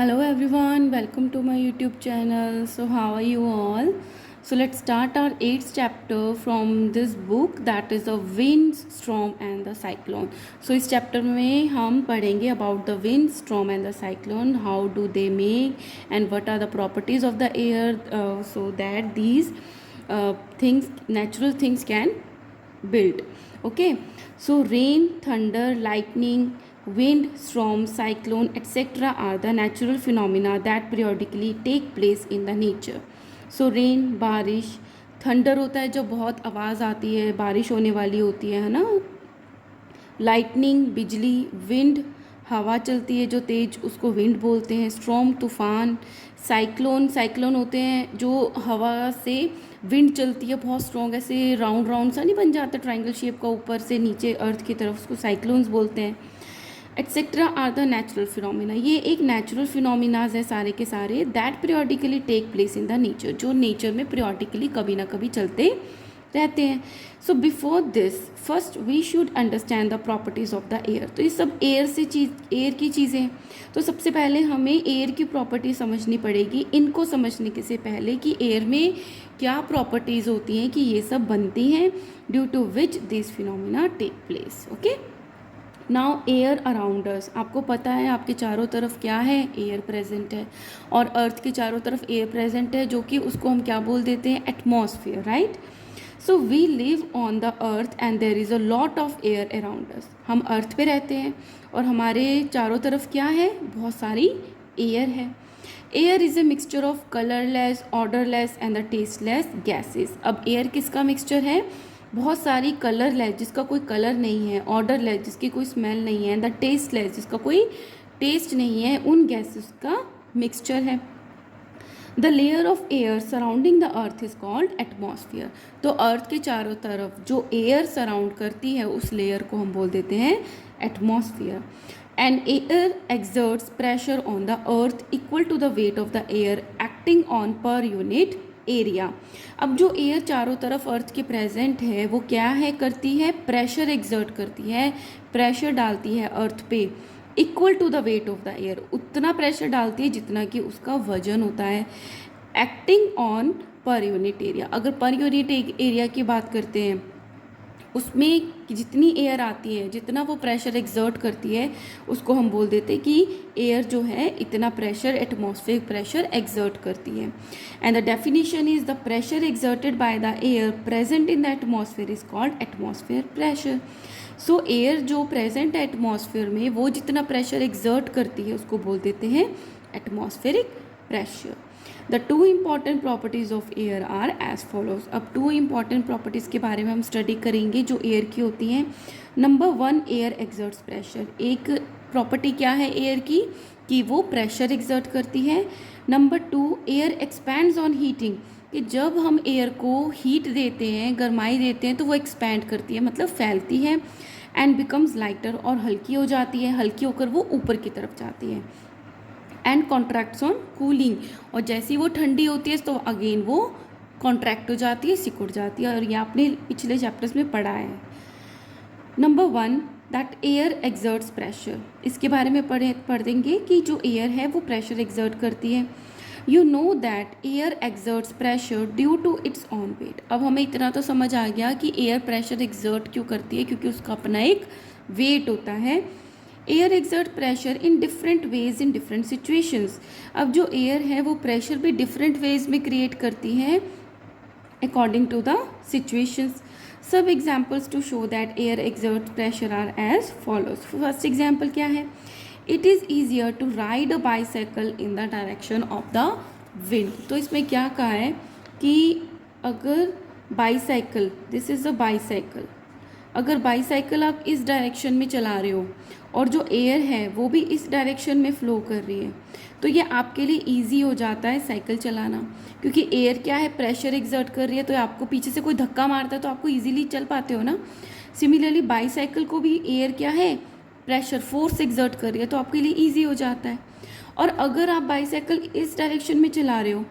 Hello everyone, welcome to my YouTube channel. So how are you all? So let's start our 8th chapter from this book, that is the wind, storm and the cyclone. So इस chapter में हम पढ़ेंगे about the wind, storm and the cyclone, how do they make and what are the properties of the air, so that these things, natural things can build. Okay, so rain, thunder, lightning, wind, storm, cyclone, etc. are the natural phenomena that periodically take place in the nature. So rain, बारिश, thunder होता है जब बहुत आवाज़ आती है, बारिश होने वाली होती है ना. लाइटनिंग, बिजली. विंड, हवा चलती है जो तेज, उसको विंड बोलते हैं. स्ट्रॉम, तूफान. साइक्लोन, साइक्लोन होते हैं जो हवा से विंड चलती है बहुत स्ट्रॉन्ग, ऐसे राउंड राउंड सा नहीं बन जाता ट्रायंगल शेप का ऊपर से नीचे अर्थ की तरफ, उसको साइक्लोन्स बोलते हैं. Etcetera are the natural phenomena. ये एक नेचुरल फिनोमिनाज है सारे के सारे, that periodically take place in the nature, जो नेचर में पीरियोडिकली कभी ना कभी चलते रहते हैं. So before this first we should understand the properties of the air. तो ये सब एयर की चीज़ें हैं. तो सबसे पहले हमें एयर की प्रॉपर्टी समझनी पड़ेगी. इनको समझने के से पहले कि एयर में क्या प्रॉपर्टीज़ होती हैं कि ये सब बनती हैं, due to which this phenomena take place. Okay, now air around us. आपको पता है आपके चारों तरफ क्या है, एयर प्रेजेंट है. और अर्थ के चारों तरफ एयर प्रेजेंट है, जो कि उसको हम क्या बोल देते हैं, atmosphere, right. So we live on the earth and there is a lot of air around us. हम अर्थ पे रहते हैं और हमारे चारों तरफ क्या है, बहुत सारी एयर है. Air is a mixture of colourless, odourless and the tasteless gases. अब एयर किसका मिक्सचर है, बहुत सारी कलरलेस जिसका कोई कलर नहीं है, ऑर्डरलेस जिसकी कोई स्मेल नहीं है, द टेस्टलेस जिसका कोई टेस्ट नहीं है, उन गैसेस का मिक्सचर है. The layer of air surrounding the earth is called atmosphere. तो अर्थ के चारों तरफ जो एयर सराउंड करती है उस लेयर को हम बोल देते हैं atmosphere. And air exerts pressure on the earth equal to the weight of the air acting on per unit area. अब जो एयर चारों तरफ अर्थ के प्रेजेंट है वो क्या है, करती है, प्रेशर एक्सर्ट करती है, प्रेशर डालती है अर्थ पे, equal to the weight of the air. उतना प्रेशर डालती है जितना कि उसका वजन होता है. Acting on per unit area. अगर पर यूनिट एरिया की बात करते हैं, उसमें जितनी एयर आती है, जितना वो प्रेशर एक्सर्ट करती है, उसको हम बोल देते हैं कि एयर जो है इतना प्रेशर, एटमॉस्फेरिक प्रेशर एक्सर्ट करती है. And the definition is the pressure exerted by the air present in the atmosphere is called atmosphere pressure. So air जो प्रेजेंट है एटमॉस्फेयर में, वो जितना प्रेशर एक्सर्ट करती है उसको बोल देते हैं atmospheric pressure. The two important properties of air are as follows. अब टू इम्पॉर्टेंट प्रॉपर्टीज़ के बारे में हम स्टडी करेंगे जो एयर की होती हैं. Number 1, air exerts pressure. एक प्रॉपर्टी क्या है एयर की, कि वो प्रेशर एक्सर्ट करती है. Number 2, air expands on heating. कि जब हम एयर को हीट देते हैं, गर्माई देते हैं, तो वो एक्सपैंड करती है, मतलब फैलती है. एंड बिकम्स लाइटर, और हल्की हो जाती है, हल्की होकर वो ऊपर की तरफ जाती है. एंड कॉन्ट्रैक्ट्स ऑन कूलिंग, और जैसी वो ठंडी होती है तो अगेन वो कॉन्ट्रैक्ट हो जाती है, सिकुड़ जाती है. और ये आपने पिछले चैप्टर्स में पढ़ा है. Number 1, that air exerts pressure. इसके बारे में पढ़ देंगे कि जो एयर है वो प्रेशर एक्सर्ट करती है. You know that air exerts pressure due to its own weight. अब हमें इतना तो समझ आ गया कि एयर प्रेशर एक्सर्ट क्यों करती है, क्योंकि उसका अपना एक वेट होता है. Air exert pressure in different ways in different situations. अब जो एयर है वो प्रेशर भी डिफरेंट वेज में क्रिएट करती है अकॉर्डिंग टू द सिचुएशंस. सब examples to show that air exert pressure are as follows. First example क्या है, it is easier to ride a bicycle in the direction of the wind. तो इसमें क्या कहा है कि अगर bicycle, this is a bicycle, अगर बाईसाइकिल आप इस डायरेक्शन में चला रहे हो और जो एयर है वो भी इस डायरेक्शन में फ़्लो कर रही है, तो ये आपके लिए इजी हो जाता है साइकिल चलाना, क्योंकि एयर क्या है, प्रेशर एक्सर्ट कर रही है. तो आपको पीछे से कोई धक्का मारता है तो आपको इजीली चल पाते हो ना. सिमिलरली बाईसाइकिल को भी एयर क्या है, प्रेशर, फोर्स एक्सर्ट कर रही है, तो आपके लिए ईजी हो जाता है. और अगर आप बाईसाइकिल इस डायरेक्शन में चला रहे हो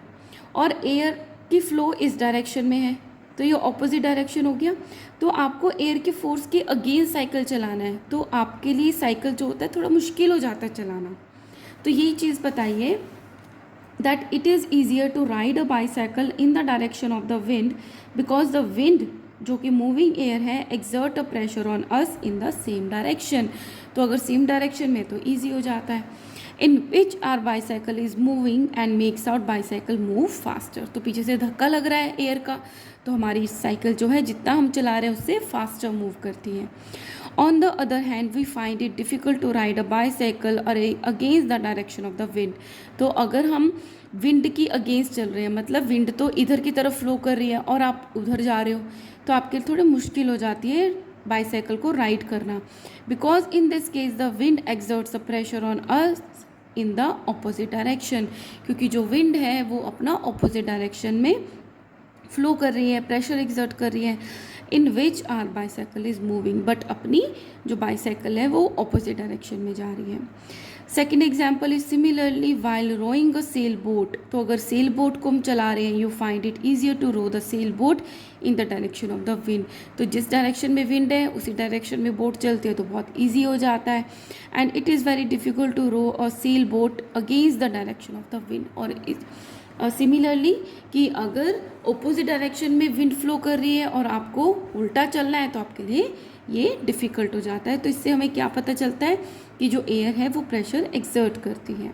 और एयर की फ़्लो इस डायरेक्शन में है, तो ये ऑपोजिट डायरेक्शन हो गया. तो आपको एयर के फोर्स के अगेंस्ट साइकिल चलाना है, तो आपके लिए साइकिल जो होता है थोड़ा मुश्किल हो जाता है चलाना. तो यही चीज़ बताइए that it is easier to ride a bicycle in the direction of the wind because the wind जो कि मूविंग एयर है exert a pressure on us in the same direction. तो अगर सेम डायरेक्शन में तो ईजी हो जाता है. in which our bicycle is moving and makes our bicycle move faster. तो पीछे से धक्का लग रहा है एयर का, तो हमारी साइकिल जो है जितना हम चला रहे हैं उससे फास्टर मूव करती है. On the other hand, we find it difficult to ride a bicycle against the direction of the wind. तो अगर हम विंड की अगेंस्ट चल रहे हैं, मतलब विंड तो इधर की तरफ फ्लो कर रही है और आप उधर जा रहे हो, तो आपके लिए थोड़ी मुश्किल हो जाती है बाईसाइकिल को राइड करना. Because in this case the wind exerts a pressure on us in the opposite direction. क्योंकि जो विंड है वो अपना ऑपोजिट डायरेक्शन में फ्लो कर रही है, प्रेशर एक्सर्ट कर रही है. In which are bicycle is moving, but अपनी जो बाईसाइकिल है वो ऑपोजिट डायरेक्शन में जा रही है. Second example is similarly while rowing a sail boat. तो अगर सेल बोट को हम चला रहे हैं, you find it easier to row the sail boat in the direction of the wind. तो जिस डायरेक्शन में विंड है उसी डायरेक्शन में बोट चलती है तो बहुत ईजी हो जाता है. And it is very difficult to row a sail boat against the direction of the wind. और सिमिलरली कि अगर ओपोजिट डायरेक्शन में विंड फ्लो कर रही है और आपको उल्टा चलना है तो आपके लिए ये डिफ़िकल्ट हो जाता है. तो इससे हमें क्या पता चलता है कि जो एयर है वो प्रेशर एक्सर्ट करती है.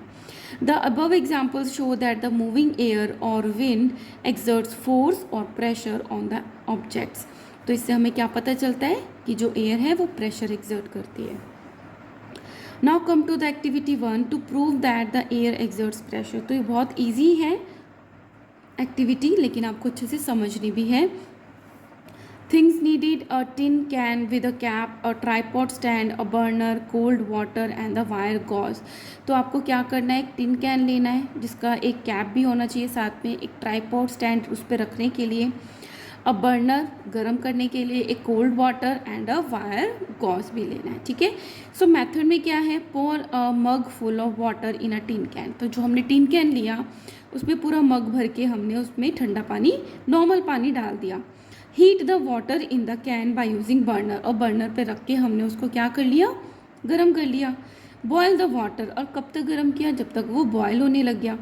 The above examples show that the moving air और विंड एक्सर्ट्स फोर्स और प्रेशर ऑन द ऑब्जेक्ट्स. तो इससे हमें क्या पता चलता है कि जो एयर है वो प्रेशर एक्सर्ट करती है. Now come to the activity 1 to prove that the air exerts pressure. तो ये बहुत ईजी है एक्टिविटी, लेकिन आपको अच्छे से समझनी भी है. Things needed: a tin can with a cap, a tripod stand, a burner, cold water and the wire gauze. तो आपको क्या करना है, एक टिन कैन लेना है जिसका एक कैप भी होना चाहिए साथ में, एक ट्राईपॉड स्टैंड उस पर रखने के लिए, अ बर्नर गर्म करने के लिए, एक cold water and a wire gauze भी लेना है. ठीक है. सो मेथड में क्या है, pour a mug full of water in a tin can. तो जो हमने टिन कैन लिया उसमें पूरा मग भर के हमने उसमें ठंडा पानी, नॉर्मल पानी डाल दिया. Heat the water in the can by using burner. और बर्नर पे रख के हमने उसको क्या कर लिया, गर्म कर लिया. Boil the water. और कब तक गर्म किया, जब तक वो बॉयल होने लग गया.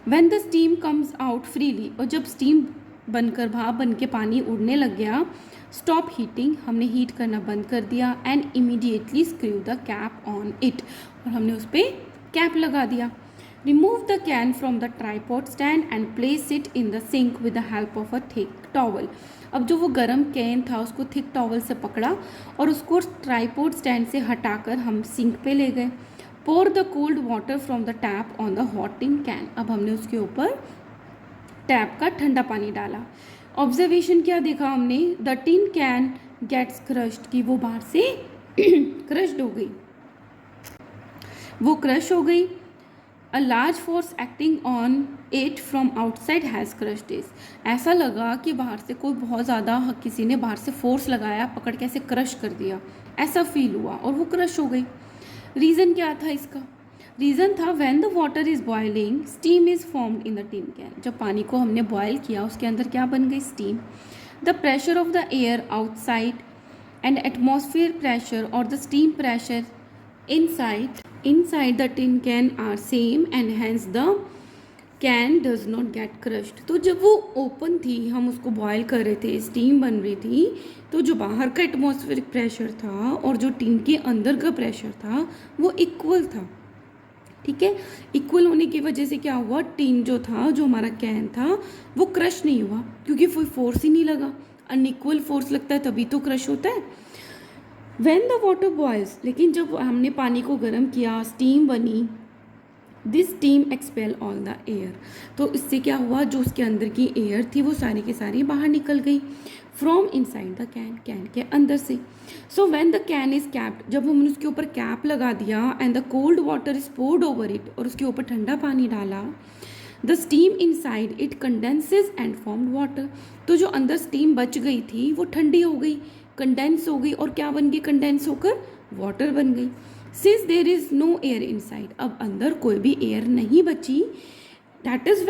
When the steam comes out freely. और जब स्टीम बनकर भाप बन के पानी उड़ने लग गया, स्टॉप हीटिंग. हमने हीट करना बंद कर दिया. And immediately screw the cap on it. और हमने उस पर कैप लगा दिया. Remove the can from the tripod stand and place it in the sink with the help of a thick towel. अब जो वो गर्म कैन था उसको थिक टॉवल से पकड़ा और उसको ट्राईपोड स्टैंड से हटाकर हम सिंक पे ले गए. Pour the cold water from the tap on the hot tin can. अब हमने उसके ऊपर टैप का ठंडा पानी डाला. ऑब्जर्वेशन क्या देखा हमने, the tin can gets crushed, कि वो बाहर से क्रश्ड हो गई, वो क्रश हो गई. A large force acting on it from outside has crushed it. ऐसा लगा कि बाहर से कोई बहुत ज़्यादा किसी ने बाहर से फोर्स लगाया, पकड़ के ऐसे क्रश कर दिया, ऐसा फील हुआ और वो क्रश हो गई. रीज़न क्या था इसका, रीज़न था when the water is boiling steam is formed in the tin can. जब पानी को हमने बॉयल किया उसके अंदर क्या बन गई, steam. The pressure of the air outside and atmosphere pressure और the steam pressure inside the tin can are same and hence the can does not get crushed. तो जब वो ओपन थी, हम उसको बॉयल कर रहे थे, स्टीम बन रही थी, तो जो बाहर का एटमॉस्फेरिक प्रेशर था और जो टिन के अंदर का प्रेशर था वो इक्वल था. ठीक है. इक्वल होने की वजह से क्या हुआ, टिन जो था, जो हमारा कैन था, वो क्रश नहीं हुआ क्योंकि कोई फोर्स ही नहीं लगा. अनइक्वल फोर्स लगता है तभी तो क्रश होता है. When the water boils, लेकिन जब हमने पानी को गर्म किया, स्टीम बनी, this steam expel all the air. तो इससे क्या हुआ, जो उसके अंदर की एयर थी वो सारी की सारी बाहर निकल गई from inside the can, can के अंदर से. So when the can is capped, जब हमने उसके ऊपर कैप लगा दिया, and the cold water is poured over it, और उसके ऊपर ठंडा पानी डाला, the steam inside it condenses and formed water. तो जो अंदर स्टीम बच गई थी वो ठंडी हो गई, कंडेंस हो गई, और क्या बन गई, कंडेंस होकर वाटर बन गई. Since there is no air inside, अब अंदर कोई भी एयर नहीं बची, दैट इज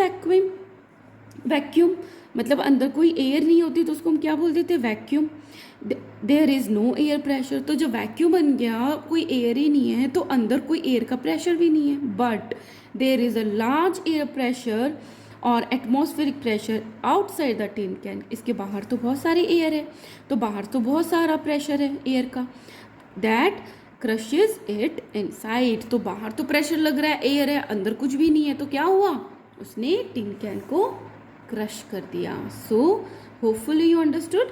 वैक्यूम. मतलब अंदर कोई एयर नहीं होती तो उसको हम क्या बोल देते हैं, vacuum. There is no air pressure, तो जब वैक्यूम बन गया, कोई एयर ही नहीं है, तो अंदर कोई एयर का प्रेशर भी नहीं है। But there is a large air pressure और atmospheric pressure outside the tin can. इसके बाहर तो बहुत सारे एयर है, तो बाहर तो बहुत सारा प्रेशर है एयर का, दैट क्रशेज इट इनसाइड। तो बाहर तो प्रेशर लग रहा है, एयर है, अंदर कुछ भी नहीं है, तो क्या हुआ, उसने टिन कैन को क्रश कर दिया। So hopefully you understood.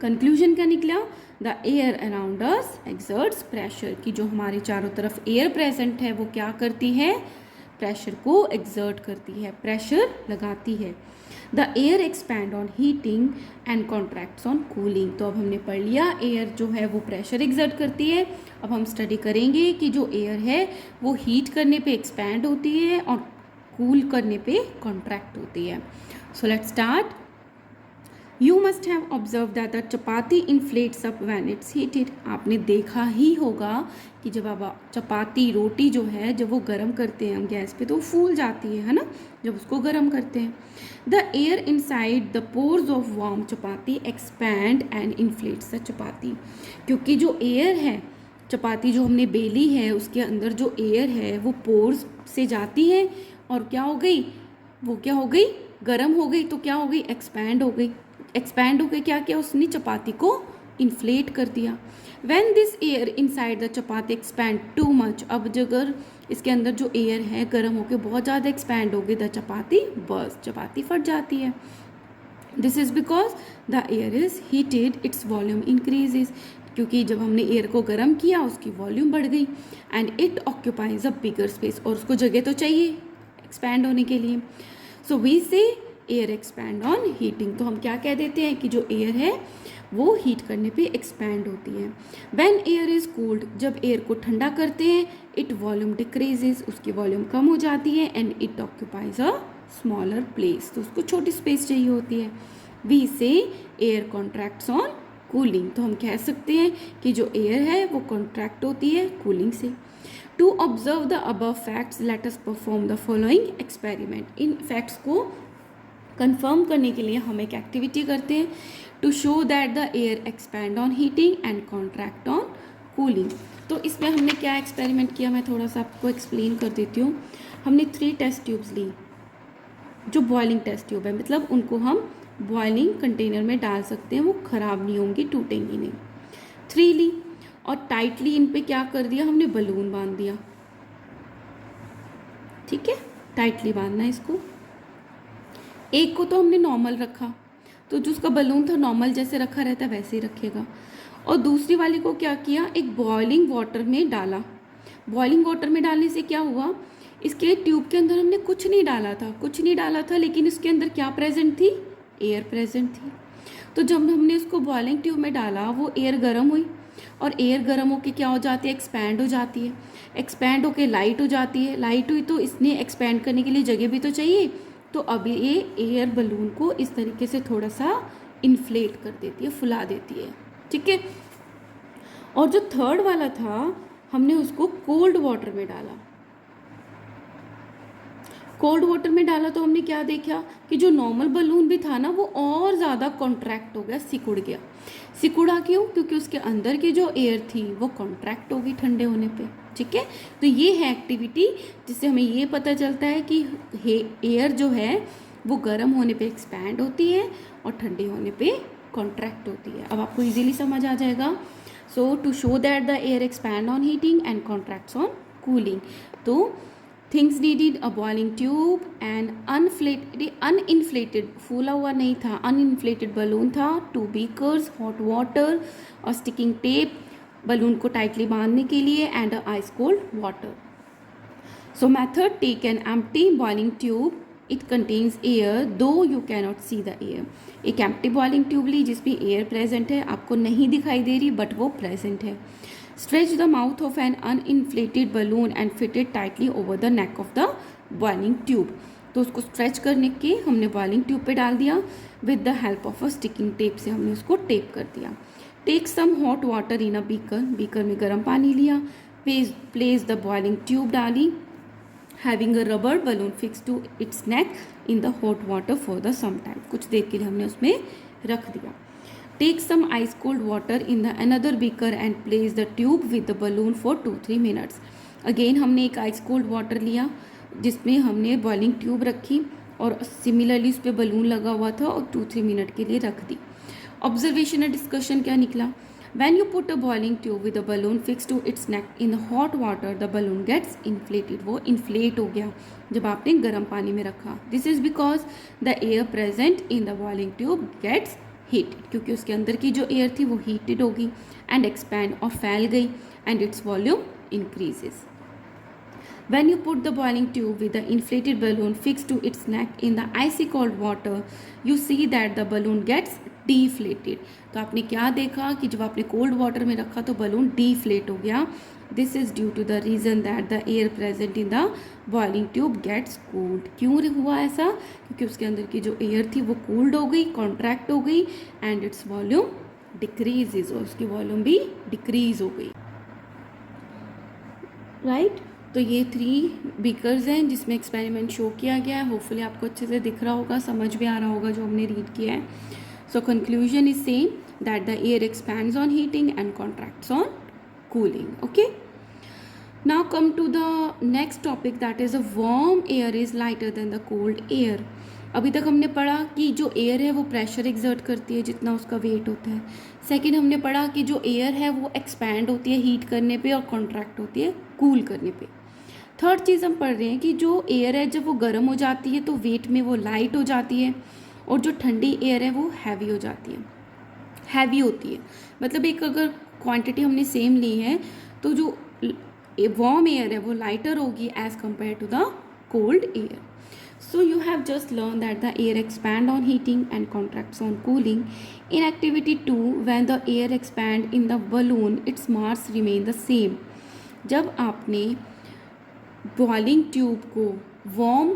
Conclusion क्या निकला, the air around us exerts pressure, कि जो हमारे चारों तरफ एयर प्रेजेंट है वो क्या करती है, प्रेशर को एक्सर्ट करती है, प्रेशर लगाती है। The air expand on heating and contracts on cooling. तो अब हमने पढ़ लिया एयर जो है वो प्रेशर एक्सर्ट करती है। अब हम स्टडी करेंगे कि जो एयर है वो हीट करने पे एक्सपैंड होती है और कूल करने पे कॉन्ट्रैक्ट होती है। So let's start. You must have observed that the chapati inflates up when it's heated. आपने देखा ही होगा कि जब आप चपाती रोटी जो है जब वो गर्म करते हैं हम गैस पे तो वो फूल जाती है ना, जब उसको गर्म करते हैं। The air inside the pores of warm chapati expand and inflates the chapati. क्योंकि जो एयर है, चपाती जो हमने बेली है उसके अंदर जो एयर है वो पोर्स से जाती है और क्या हो गई, वो क्या हो गई, गर्म हो गई, तो क्या हो गई, एक्सपैंड हो गई। एक्सपैंड होकर क्या किया, उसने चपाती को इन्फ्लेट कर दिया। When this air inside the chapati expand too much, अब अगर इसके अंदर जो एयर है गर्म होकर बहुत ज़्यादा एक्सपैंड हो गई, द चपाती बर्स्ट, चपाती फट जाती है। This is because the air is heated, its volume increases, क्योंकि जब हमने एयर को गर्म किया उसकी वॉल्यूम बढ़ गई। And it occupies a bigger space, और उसको जगह तो चाहिए एक्सपैंड होने के लिए। सो वी से एयर एक्सपैंड ऑन हीटिंग, तो हम क्या कह देते हैं कि जो एयर है वो हीट करने पे एक्सपैंड होती है। व्हेन एयर इज़ कूल्ड, जब एयर को ठंडा करते हैं, इट वॉल्यूम डिक्रीजेज, उसकी वॉल्यूम कम हो जाती है। And it occupies a smaller place, तो उसको छोटी स्पेस चाहिए होती है। वी से एयर कॉन्ट्रैक्ट्स ऑन कूलिंग, तो हम कह सकते हैं कि जो एयर है वो कॉन्ट्रैक्ट होती है कूलिंग से। To observe the above facts let us perform the following experiment. इन फैक्ट्स को कंफर्म करने के लिए हम एक एक्टिविटी करते हैं, to show that the air expand on heating and contract on cooling. तो इसमें हमने क्या एक्सपेरिमेंट किया, मैं थोड़ा सा आपको एक्सप्लेन कर देती हूँ। हमने 3 टेस्ट ट्यूब्स ली, जो बॉइलिंग टेस्ट ट्यूब है, मतलब उनको हम बॉइलिंग कंटेनर में डाल सकते हैं, वो ख़राब नहीं होंगी, टूटेंगी नहीं। 3 ली और टाइटली इन पे क्या कर दिया, हमने बलून बांध दिया। ठीक है, टाइटली बांधना है इसको। एक को तो हमने नॉर्मल रखा, तो जो उसका बलून था नॉर्मल जैसे रखा रहता है वैसे ही रखेगा। और दूसरी वाली को क्या किया, एक बॉइलिंग वाटर में डाला। बॉइलिंग वाटर में डालने से क्या हुआ, इसके ट्यूब के अंदर हमने कुछ नहीं डाला था, कुछ नहीं डाला था, लेकिन इसके अंदर क्या प्रेजेंट थी, एयर प्रेजेंट थी। तो जब हमने इसको बॉइलिंग ट्यूब में डाला वो एयर गर्म हुई, और एयर गर्म होके क्या हो जाती है, एक्सपैंड हो जाती है। एक्सपैंड होके लाइट हो जाती है, लाइट हुई तो इसने एक्सपैंड करने के लिए जगह भी तो चाहिए, तो अब ये एयर बलून को इस तरीके से थोड़ा सा इन्फ्लेट कर देती है, फुला देती है। ठीक है, और जो थर्ड वाला था हमने उसको कोल्ड वाटर में डाला। कोल्ड वाटर में डाला तो हमने क्या देखा कि जो नॉर्मल बलून भी था ना वो और ज़्यादा कॉन्ट्रैक्ट हो गया, सिकुड़ गया। सिकुड़ा क्यों, क्योंकि उसके अंदर की जो एयर थी वो कॉन्ट्रैक्ट हो गई ठंडे होने पे। ठीक है, तो ये है एक्टिविटी जिससे हमें ये पता चलता है कि एयर जो है वो गर्म होने पे एक्सपैंड होती है और ठंडे होने पे कॉन्ट्रैक्ट होती है। अब आपको इजीली समझ आ जाएगा। So to show that the air expand on heating and contracts on cooling, तो things needed a boiling tube and uninflated, फूला हुआ नहीं था, अनइन्फ्लेटेड बलून था, 2 बीकर्स, हॉट वाटर और स्टिकिंग टेप बलून को टाइटली बांधने के लिए, and ice cold water. So method, take an empty boiling tube, it contains air though you cannot see the air. एक एम्प्टी बॉइलिंग ट्यूब ली जिसमें air present है, आपको नहीं दिखाई दे रही बट वो प्रेजेंट है। Stretch the mouth of an uninflated balloon and fit it tightly over the neck of the boiling tube. तो उसको स्ट्रेच करने के हमने बॉइलिंग ट्यूब पे डाल दिया, with the help of a sticking tape से हमने उसको टेप कर दिया। Take some hot water in a beaker, beaker में गर्म पानी लिया, प्लेस द बॉइलिंग ट्यूब डाली, having a rubber balloon fix to its neck in the hot water for the some time, कुछ देर के लिए हमने उसमें रख दिया. Take some ice cold water in the another beaker and place the tube with the balloon for 2-3 minutes. Again हमने एक आइस कोल्ड वाटर लिया जिसमें हमने बॉइलिंग ट्यूब रखी और सिमिलरली उस पर बलून लगा हुआ था और 2-3 मिनट के लिए रख दी. ऑब्जर्वेशन एंड डिस्कशन क्या निकला? When you put a boiling tube with a balloon fixed to its neck in the hot water, the balloon gets inflated. वो inflate हो गया जब आपने गर्म पानी में रखा. This is because the air present in the boiling tube gets heated. क्योंकि उसके अंदर की जो air थी वो heated होगी and expand और फैल गई and its volume increases. When you put the boiling tube with the inflated balloon fixed to its neck in the icy cold water, you see that the balloon gets deflated. तो आपने क्या देखा कि जब आपने कोल्ड वाटर में रखा तो बलून deflate हो गया. This is due to the reason that the air present in the boiling tube gets cooled. क्यों हुआ ऐसा? क्योंकि उसके अंदर की जो एयर थी वो cooled हो गई, contract हो गई and its volume decreases, और उसकी वॉल्यूम भी डिक्रीज हो गई. राइट तो ये 3 बीकर्स हैं जिसमें एक्सपेरिमेंट शो किया गया है. होपफुली आपको अच्छे से दिख रहा होगा, समझ भी आ रहा होगा जो हमने रीड किया है. So conclusion is same that the air expands on heating and contracts on cooling. Okay, now come to the next topic that is a warm air is lighter than the cold air. अभी तक हमने पढ़ा कि जो air है वो pressure exert करती है जितना उसका वेट होता है. सेकेंड हमने पढ़ा कि जो एयर है वो एक्सपैंड होती है हीट करने पे और कॉन्ट्रैक्ट होती है कूल करने पे. थर्ड चीज़ हम पढ़ रहे हैं कि जो एयर है जब वो गर्म हो जाती है तो वेट में वो लाइट हो जाती है और जो ठंडी एयर है वो हैवी हो जाती है, हैवी होती है. मतलब एक अगर क्वांटिटी हमने सेम ली है तो जो वार्म एयर है वो लाइटर होगी as compare to the cold air. So you have just learned that the air expand on heating and contracts on cooling. In activity 2, when the air expand in the balloon, its mass remain the same. जब आपने boiling tube को warm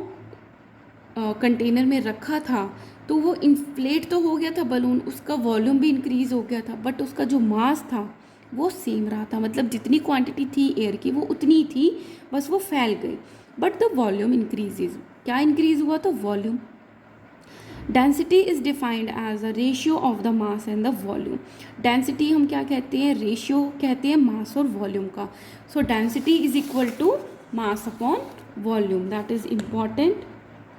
container में रखा था तो वो inflate तो हो गया था बलून, उसका वॉल्यूम भी इंक्रीज हो गया था, बट उसका जो मास था वो सेम रहा था. मतलब जितनी क्वांटिटी थी एयर की वो उतनी थी, बस वो फैल गई, बट द वॉल्यूम इंक्रीजेज. क्या इंक्रीज हुआ? तो volume. Density is defined as a ratio of the mass and the volume. Density हम क्या कहते हैं? रेशियो कहते हैं मास और वॉल्यूम का. So density is equal to mass upon volume. That is important,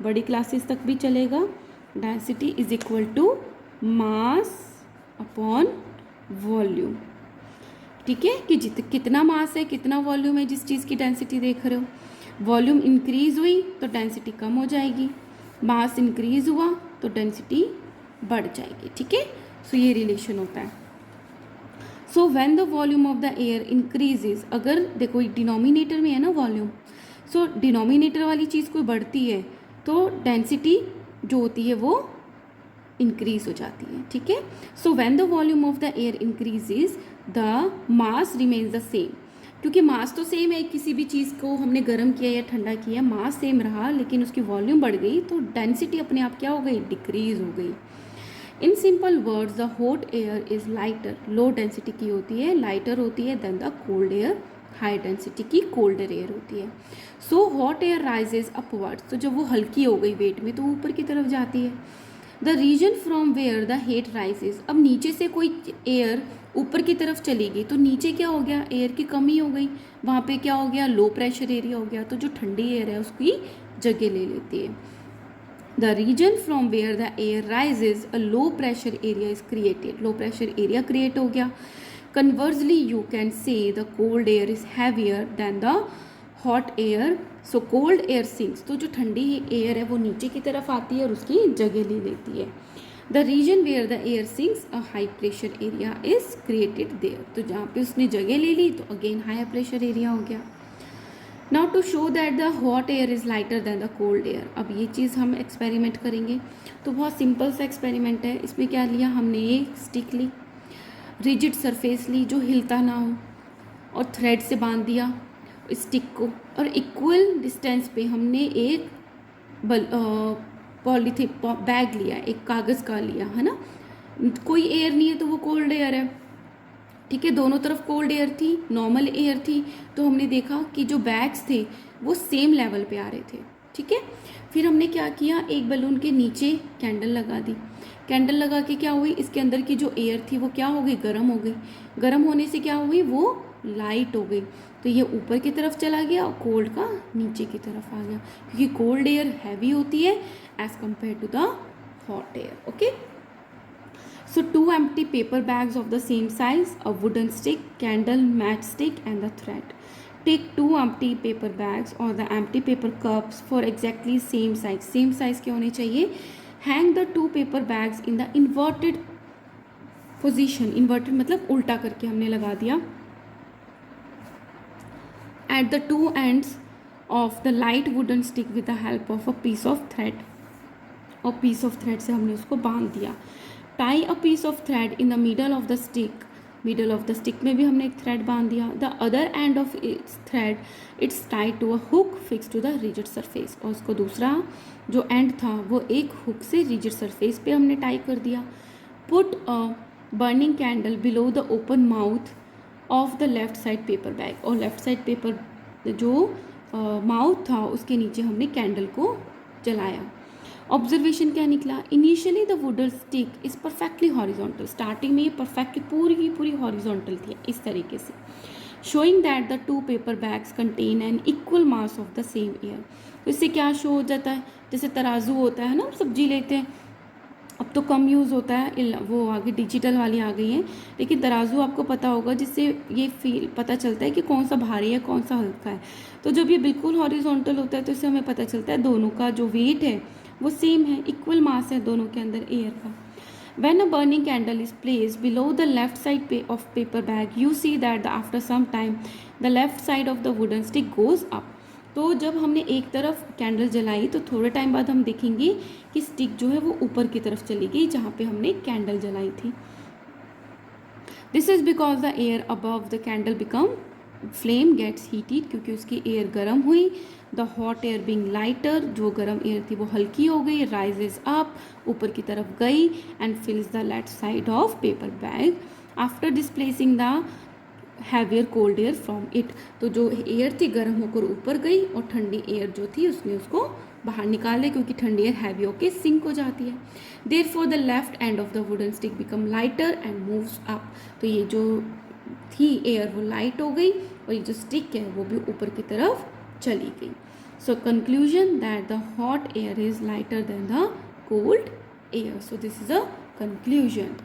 बड़ी क्लासेस तक भी चलेगा. Density is equal to mass upon volume. ठीक है कि कितना मास है कितना वॉल्यूम है जिस चीज़ की डेंसिटी देख रहे हो. वॉल्यूम इंक्रीज हुई तो डेंसिटी कम हो जाएगी, मास इंक्रीज हुआ तो डेंसिटी बढ़ जाएगी. ठीक है, सो ये रिलेशन होता है. सो when the volume of the air increases, अगर देखो डिनोमिनेटर में है ना वॉल्यूम, सो डिनोमिनेटर वाली चीज़ कोई बढ़ती है तो डेंसिटी जो होती है वो इंक्रीज हो जाती है. ठीक है, सो when the volume of the air increases the mass remains the same. क्योंकि मास तो सेम है, किसी भी चीज़ को हमने गर्म किया या ठंडा किया मास सेम रहा, लेकिन उसकी वॉल्यूम बढ़ गई तो डेंसिटी अपने आप क्या हो गई? डिक्रीज हो गई. In simple words the hot air is lighter. Low density की होती है, लाइटर होती है than the cold air, high density की कोल्डर एयर होती है. So hot air rises upwards. तो जब वो हल्की हो गई वेट में तो ऊपर की तरफ जाती है. The region from where the heat rises. अब नीचे से कोई एयर ऊपर की तरफ चली गई तो नीचे क्या हो गया? एयर की कमी हो गई, वहाँ पे क्या हो गया? लो प्रेशर एरिया हो गया, तो जो ठंडी एयर है उसकी जगह ले लेती है. The region from where the air rises a low pressure area is created. Low pressure area create हो गया. Conversely you can say the cold air is heavier than the hot air. So cold air sinks. तो जो ठंडी air है वो नीचे की तरफ आती है और उसकी जगह ले लेती है. The region where the air sinks a high pressure area is created there. तो जहाँ पे उसने जगह ले ली तो अगेन हाई प्रेशर एरिया हो गया. Now to show that the hot air is lighter than the cold air. अब ये चीज़ हम एक्सपेरिमेंट करेंगे. तो बहुत सिंपल सा एक्सपेरिमेंट है. इसमें क्या लिया हमने? एक स्टिक ली, रिजिड सरफेस ली जो हिलता ना हो, और थ्रेड से बांध दिया स्टिक को, और इक्वल डिस्टेंस पे हमने एक पॉलीथीन बैग लिया, एक कागज़ का लिया है ना. कोई एयर नहीं है तो वो कोल्ड एयर है. ठीक है, दोनों तरफ कोल्ड एयर थी, नॉर्मल एयर थी. तो हमने देखा कि जो बैग्स थे वो सेम लेवल पे आ रहे थे, ठीक है। फिर हमने क्या किया, एक बलून के नीचे कैंडल लगा दी। कैंडल लगा के क्या हुई, इसके अंदर की जो एयर थी वो क्या हो गई, गर्म हो गई। गर्म होने से क्या हुई, वो लाइट हो गई। तो ये ऊपर की तरफ चला गया और कोल्ड का नीचे की तरफ आ गया, क्योंकि कोल्ड एयर हैवी होती है as compare to the hot air. Okay, so 2 empty paper bags of the same size, a wooden stick, candle, matchstick and the thread. Take 2 empty paper bags or the empty paper cups for exactly same size. Same size के होने चाहिए. Hang the 2 paper bags in the inverted position. Inverted मतलब उल्टा करके हमने लगा दिया. At the 2 ends of the light wooden stick with the help of a piece of thread. और piece of thread से हमने उसको बांध दिया. Tie a piece of thread in the middle of the stick. Middle of the stick में भी हमने एक थ्रेड बांध दिया. The other end of its thread it's tied to a hook fix to the rigid surface. और उसको दूसरा जो एंड था वो एक हुक से रिजिड सरफेस पे हमने टाई कर दिया. Put a burning candle below the open mouth of the left side paper bag. और लेफ्ट साइड पेपर जो माउथ था उसके नीचे हमने कैंडल को जलाया. ऑब्जर्वेशन क्या निकला, initially the wooden stick is perfectly horizontal. Starting में ये परफेक्टली पूरी की पूरी हॉरिजॉन्टल थी इस तरीके से. Showing that the 2 paper bags contain an equal mass of the same air. तो इससे क्या शो हो जाता है, जैसे तराजू होता है ना, सब्जी लेते हैं, अब तो कम यूज़ होता है, वो आगे डिजिटल वाली आ गई है, लेकिन तराजू आपको पता होगा, जिससे ये फील पता चलता है कि कौन सा भारी है कौन सा हल्का है. तो जब ये बिल्कुल हॉरिजॉन्टल होता है तो इससे हमें पता चलता है दोनों का जो वेट है वो सेम है, इक्वल मास है दोनों के अंदर एयर का. When a burning candle is placed below the left side of paper bag, you see that after some time the left side of the wooden stick goes up. तो जब हमने एक तरफ कैंडल जलाई तो थोड़े टाइम बाद हम देखेंगे कि स्टिक जो है वो ऊपर की तरफ चली गई जहाँ पे हमने कैंडल जलाई थी. This is because the air above the candle become flame gets heated, क्योंकि उसकी एयर गर्म हुई. The hot air being lighter, जो गर्म एयर थी वो हल्की हो गई, राइजेज अप, ऊपर की तरफ गई, and फिल्स the left side of paper bag after displacing the heavier cold air from it. तो जो एयर थी गर्म होकर ऊपर गई और ठंडी एयर जो थी उसने उसको बाहर निकाले, क्योंकि ठंडी एयर हैवी होकर सिंक हो जाती है. Therefore the left end of the wooden stick become lighter and moves up. तो ये जो थी एयर वो लाइट हो गई और ये जो स्टिक है वो भी ऊपर की तरफ चली गई. So conclusion that the hot air is lighter than the cold air. So this is a conclusion.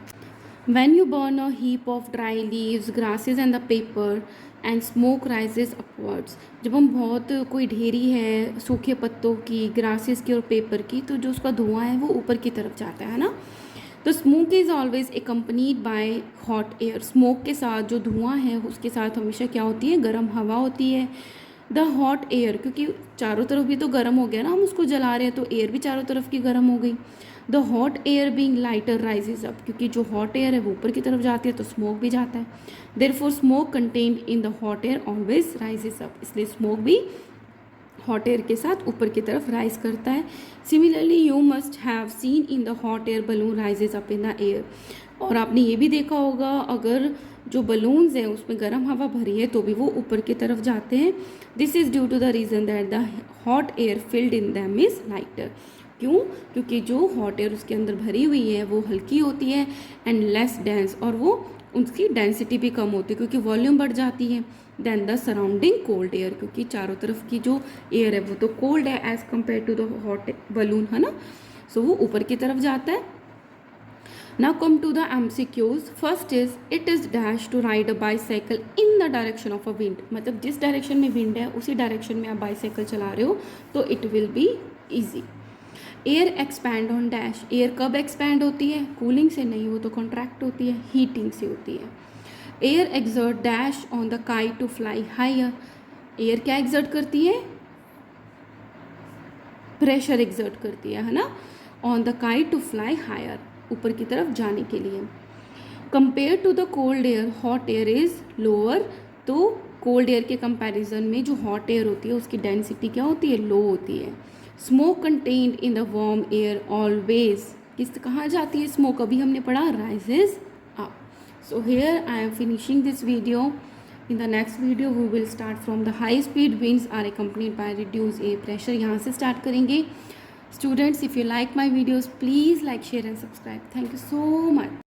When you burn a heap of dry leaves, grasses and the paper and smoke rises upwards. जब हम बहुत कोई ढेरी है सूखे पत्तों की, grasses की और पेपर की, तो जो उसका धुआं है वो ऊपर की तरफ जाता है ना. तो smoke is always accompanied by hot air. Smoke के साथ जो धुआं है उसके साथ हमेशा क्या होती है, गर्म हवा होती है. द हॉट एयर, क्योंकि चारों तरफ भी तो गर्म हो गया ना, हम उसको जला रहे हैं तो एयर भी चारों तरफ की गर्म हो गई. The hot air being lighter rises up, क्योंकि जो हॉट एयर है वो ऊपर की तरफ जाती है तो स्मोक भी जाता है. Therefore smoke contained in the hot air always rises up. इसलिए स्मोक भी हॉट एयर के साथ ऊपर की तरफ राइज करता है. Similarly you must have seen in the hot air balloon rises up in the air. और आपने ये भी देखा होगा, अगर जो बलून्स हैं उसमें गर्म हवा भरी है तो भी वो ऊपर की तरफ जाते हैं. This is due to the reason that the hot air filled in them is lighter. क्यों, क्योंकि जो हॉट एयर उसके अंदर भरी हुई है वो हल्की होती है एंड लेस डेंस, और वो उसकी डेंसिटी भी कम होती है क्योंकि वॉल्यूम बढ़ जाती है. Than the surrounding cold air, क्योंकि चारों तरफ की जो एयर है वो तो कोल्ड है as compare to the hot balloon, है ना. सो वो ऊपर की तरफ जाता है. Now come to the MCQs. First is it is dash to ride a bicycle in the direction of a wind. मतलब जिस डायरेक्शन में विंड है उसी डायरेक्शन में आप बाइसाइकिल चला रहे हो तो it will be easy. Air expand on dash. Air कब एक्सपैंड होती है, कूलिंग से नहीं, वो तो कॉन्ट्रैक्ट होती है, हीटिंग से होती है. Air exert dash on the kite to fly higher. Air क्या एक्सर्ट करती है, प्रेशर एक्सर्ट करती है ना, on the kite to fly higher, ऊपर की तरफ जाने के लिए. Compare to the cold air hot air is lower. तो कोल्ड एयर के कंपैरिजन में जो हॉट एयर होती है उसकी डेंसिटी क्या होती है, लो होती है. Smoke contained in the warm air always, किस कहाँ जाती है स्मोक, अभी हमने पढ़ा rises up. So here I am finishing this video. In the next video we will start from the high speed winds are accompanied by reduced air pressure. यहाँ से start करेंगे. Students, if you like my videos, please like, share and subscribe. Thank you so much.